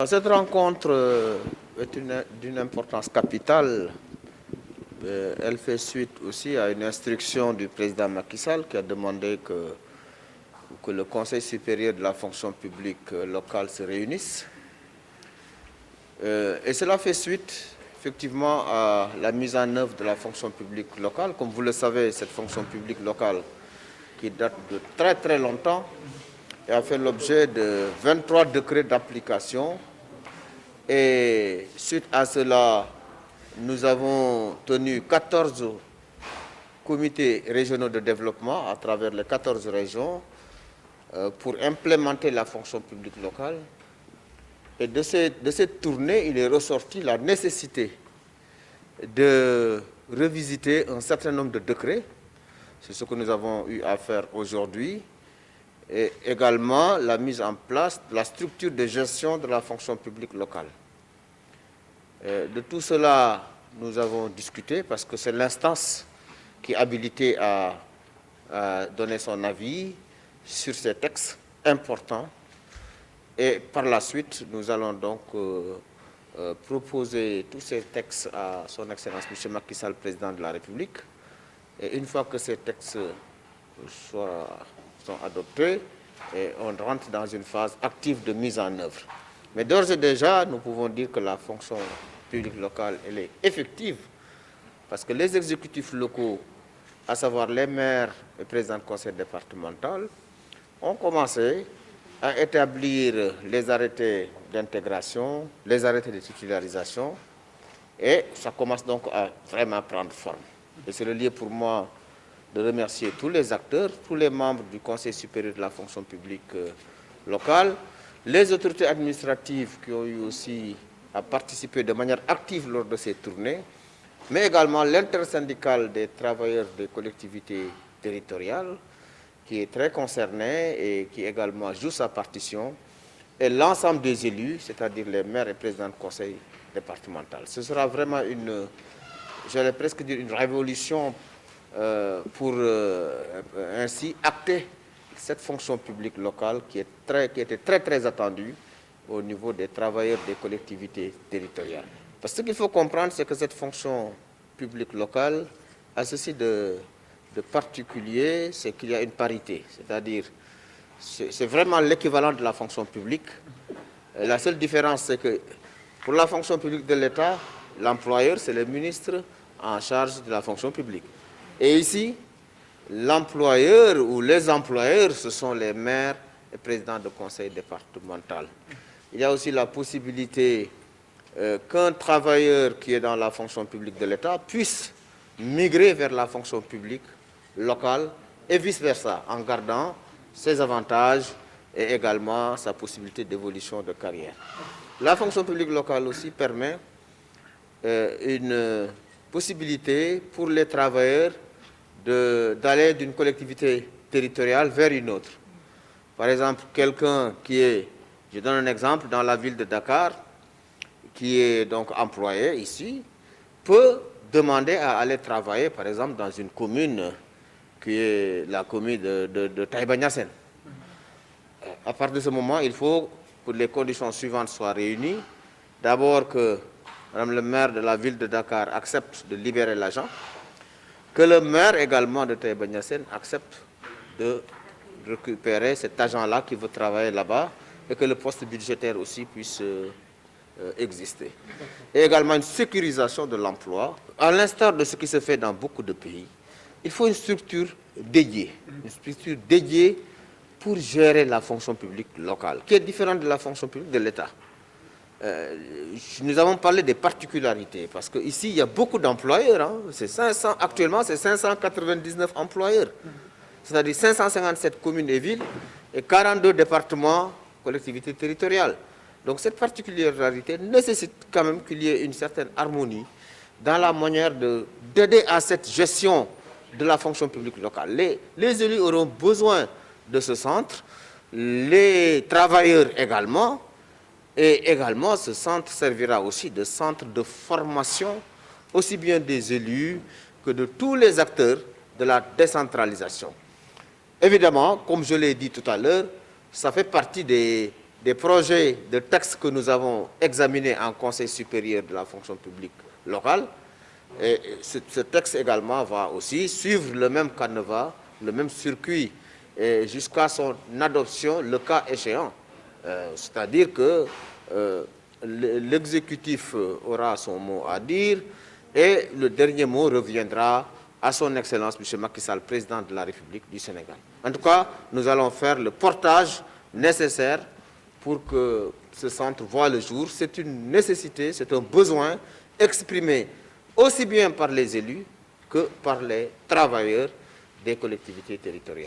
Cette rencontre est d'une importance capitale. Elle fait suite aussi à une instruction du président Macky Sall qui a demandé que le Conseil supérieur de la fonction publique locale se réunisse. Et cela fait suite effectivement à la mise en œuvre de la fonction publique locale. Comme vous le savez, cette fonction publique locale qui date de très très longtemps et a fait l'objet de 23 décrets d'application. Et suite à cela, nous avons tenu 14 comités régionaux de développement à travers les 14 régions pour implémenter la fonction publique locale. Et de cette tournée, il est ressorti la nécessité de revisiter un certain nombre de décrets. C'est ce que nous avons eu à faire aujourd'hui. Et également la mise en place de la structure de gestion de la fonction publique locale. De tout cela, nous avons discuté parce que c'est l'instance qui est habilitée à donner son avis sur ces textes importants. Et par la suite, nous allons donc proposer tous ces textes à son Excellence M. Macky Sall, président de la République. Et une fois que ces textes sont adoptés, et on rentre dans une phase active de mise en œuvre. Mais d'ores et déjà, nous pouvons dire que la fonction publique locale, elle est effective, parce que les exécutifs locaux, à savoir les maires et présidents de conseil départemental, ont commencé à établir les arrêtés d'intégration, les arrêtés de titularisation, et ça commence donc à vraiment prendre forme. Et c'est le lieu pour moi de remercier tous les acteurs, tous les membres du Conseil supérieur de la fonction publique locale, les autorités administratives qui ont eu aussi à participer de manière active lors de ces tournées, mais également l'intersyndicale des travailleurs des collectivités territoriales, qui est très concerné et qui également joue sa partition, et l'ensemble des élus, c'est-à-dire les maires et présidents de conseil départemental. Ce sera vraiment j'allais presque dire une révolution pour ainsi acter cette fonction publique locale qui était très très attendue au niveau des travailleurs des collectivités territoriales. Parce que ce qu'il faut comprendre, c'est que cette fonction publique locale a ceci de particulier, c'est qu'il y a une parité, c'est-à-dire c'est vraiment l'équivalent de la fonction publique. La seule différence, c'est que pour la fonction publique de l'État, l'employeur, c'est le ministre en charge de la fonction publique. Et ici, l'employeur ou les employeurs, ce sont les maires et présidents de conseil départemental. Il y a aussi la possibilité qu'un travailleur qui est dans la fonction publique de l'État puisse migrer vers la fonction publique locale et vice-versa, en gardant ses avantages et également sa possibilité d'évolution de carrière. La fonction publique locale aussi permet une possibilité pour les travailleurs d'aller d'une collectivité territoriale vers une autre. Par exemple, quelqu'un qui est, je donne un exemple, dans la ville de Dakar, qui est donc employé ici, peut demander à aller travailler, par exemple, dans une commune qui est la commune de Taïba Niassène. À partir de ce moment, il faut que les conditions suivantes soient réunies. D'abord que Madame le maire de la ville de Dakar accepte de libérer l'agent, que le maire également de Taïba Niassène accepte de récupérer cet agent-là qui veut travailler là-bas et que le poste budgétaire aussi puisse exister. Et également une sécurisation de l'emploi. À l'instar de ce qui se fait dans beaucoup de pays, il faut une structure dédiée pour gérer la fonction publique locale, qui est différente de la fonction publique de l'État. Nous avons parlé des particularités, parce qu'ici, il y a beaucoup d'employeurs. Actuellement, c'est 599 employeurs. C'est-à-dire 557 communes et villes et 42 départements, collectivités territoriales. Donc cette particularité nécessite quand même qu'il y ait une certaine harmonie dans la manière d'aider à cette gestion de la fonction publique locale. Les élus auront besoin de ce centre, les travailleurs également, et également ce centre servira aussi de centre de formation, aussi bien des élus que de tous les acteurs de la décentralisation. Évidemment, comme je l'ai dit tout à l'heure, ça fait partie des des projets de textes que nous avons examinés en Conseil supérieur de la fonction publique locale. Et ce texte également va aussi suivre le même canevas, le même circuit, jusqu'à son adoption, le cas échéant. C'est-à-dire que l'exécutif aura son mot à dire et le dernier mot reviendra à son Excellence M. Macky Sall, président de la République du Sénégal. En tout cas, nous allons faire le portage nécessaire pour que ce centre voie le jour. C'est une nécessité, c'est un besoin exprimé aussi bien par les élus que par les travailleurs des collectivités territoriales.